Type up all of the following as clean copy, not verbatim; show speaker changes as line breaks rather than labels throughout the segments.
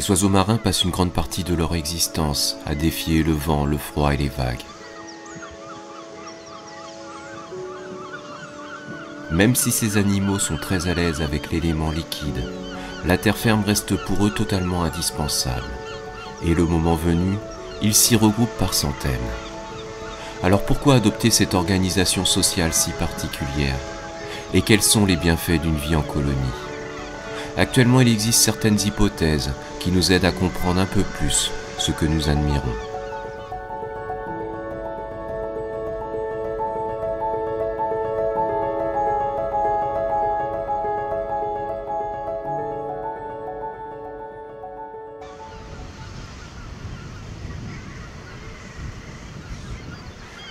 Les oiseaux marins passent une grande partie de leur existence à défier le vent, le froid et les vagues. Même si ces animaux sont très à l'aise avec l'élément liquide, la terre ferme reste pour eux totalement indispensable. Et le moment venu, ils s'y regroupent par centaines. Alors pourquoi adopter cette organisation sociale si particulière? Et quels sont les bienfaits d'une vie en colonie? Actuellement, il existe certaines hypothèses qui nous aident à comprendre un peu plus ce que nous admirons.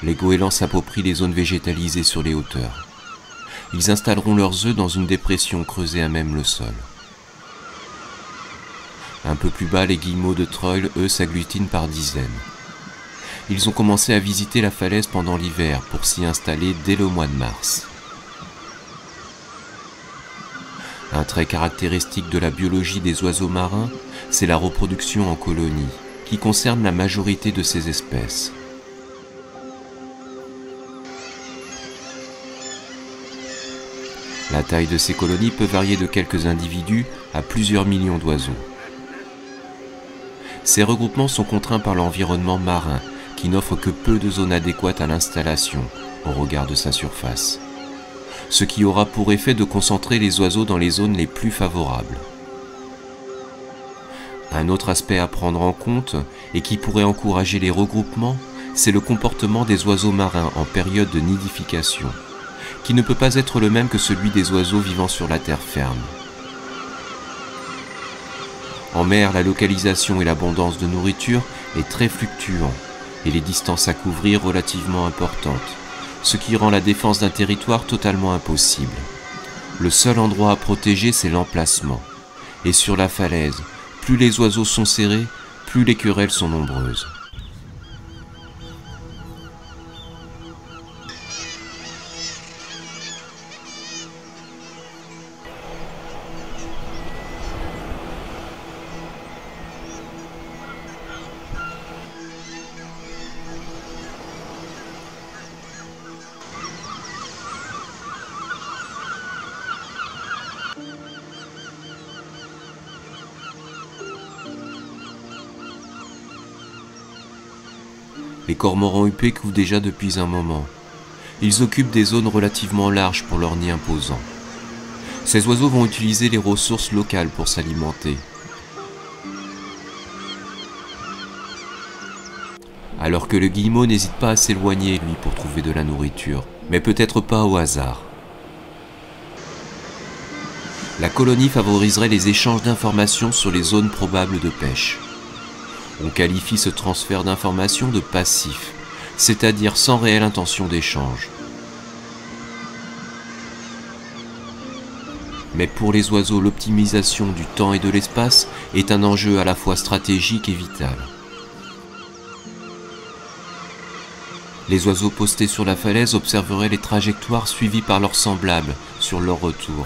Les goélands s'approprient les zones végétalisées sur les hauteurs. Ils installeront leurs œufs dans une dépression creusée à même le sol. Un peu plus bas, les guillemots de Troil, eux, s'agglutinent par dizaines. Ils ont commencé à visiter la falaise pendant l'hiver pour s'y installer dès le mois de mars. Un trait caractéristique de la biologie des oiseaux marins, c'est la reproduction en colonie, qui concerne la majorité de ces espèces. La taille de ces colonies peut varier de quelques individus à plusieurs millions d'oiseaux. Ces regroupements sont contraints par l'environnement marin, qui n'offre que peu de zones adéquates à l'installation, au regard de sa surface. Ce qui aura pour effet de concentrer les oiseaux dans les zones les plus favorables. Un autre aspect à prendre en compte, et qui pourrait encourager les regroupements, c'est le comportement des oiseaux marins en période de nidification, qui ne peut pas être le même que celui des oiseaux vivant sur la terre ferme. En mer, la localisation et l'abondance de nourriture est très fluctuant et les distances à couvrir relativement importantes, ce qui rend la défense d'un territoire totalement impossible. Le seul endroit à protéger, c'est l'emplacement. Et sur la falaise, plus les oiseaux sont serrés, plus les querelles sont nombreuses. Les cormorans huppés couvent déjà depuis un moment. Ils occupent des zones relativement larges pour leur nid imposant. Ces oiseaux vont utiliser les ressources locales pour s'alimenter. Alors que le guillemot n'hésite pas à s'éloigner, lui, pour trouver de la nourriture, mais peut-être pas au hasard. La colonie favoriserait les échanges d'informations sur les zones probables de pêche. On qualifie ce transfert d'informations de passif, c'est-à-dire sans réelle intention d'échange. Mais pour les oiseaux, l'optimisation du temps et de l'espace est un enjeu à la fois stratégique et vital. Les oiseaux postés sur la falaise observeraient les trajectoires suivies par leurs semblables sur leur retour.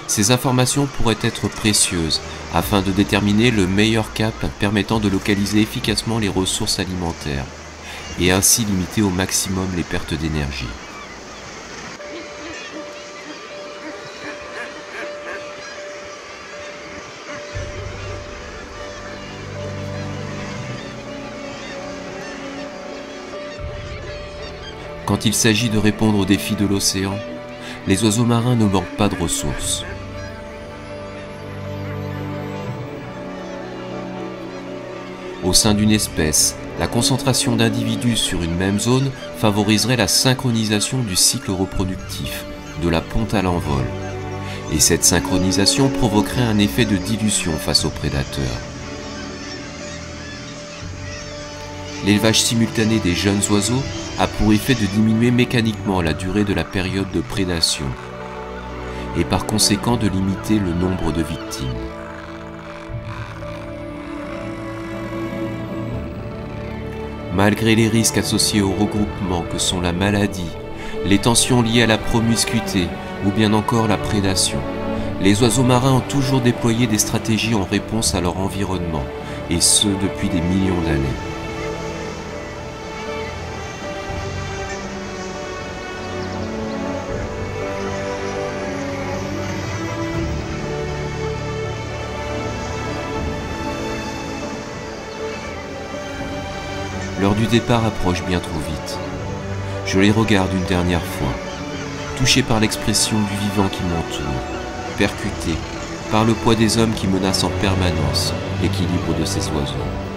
Ces informations pourraient être précieuses afin de déterminer le meilleur cap permettant de localiser efficacement les ressources alimentaires et ainsi limiter au maximum les pertes d'énergie. Quand il s'agit de répondre aux défis de l'océan, les oiseaux marins ne manquent pas de ressources. Au sein d'une espèce, la concentration d'individus sur une même zone favoriserait la synchronisation du cycle reproductif, de la ponte à l'envol. Et cette synchronisation provoquerait un effet de dilution face aux prédateurs. L'élevage simultané des jeunes oiseaux a pour effet de diminuer mécaniquement la durée de la période de prédation et par conséquent de limiter le nombre de victimes. Malgré les risques associés au regroupement que sont la maladie, les tensions liées à la promiscuité ou bien encore la prédation, Les oiseaux marins ont toujours déployé des stratégies en réponse à leur environnement, et ce depuis des millions d'années. L'heure du départ approche bien trop vite. Je les regarde une dernière fois, touché par l'expression du vivant qui m'entoure, percuté par le poids des hommes qui menacent en permanence l'équilibre de ces oiseaux.